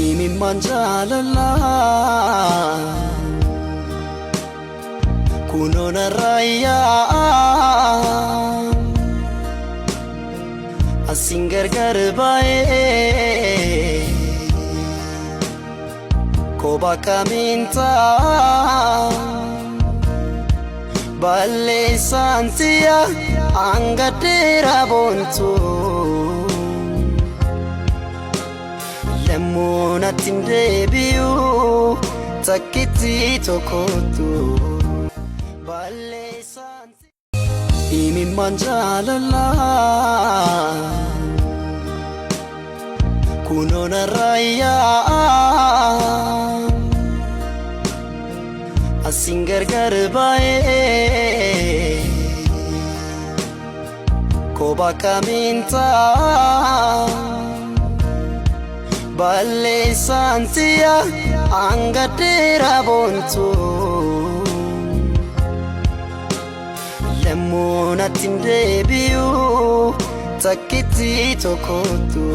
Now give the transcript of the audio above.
imimmaan jaalalaa kunoo narraa asin gargar baay'ee koba kaminta balleessantiya angadera bontu lemmuunatin deebiyu takkiti tokkotu balleessanti imimmaan jaalalaa kunoo narraa asin gargar baay'ee koba kaminta balleessantiya angadera bontu lemmuunatin deebiyu takkiti tokkotu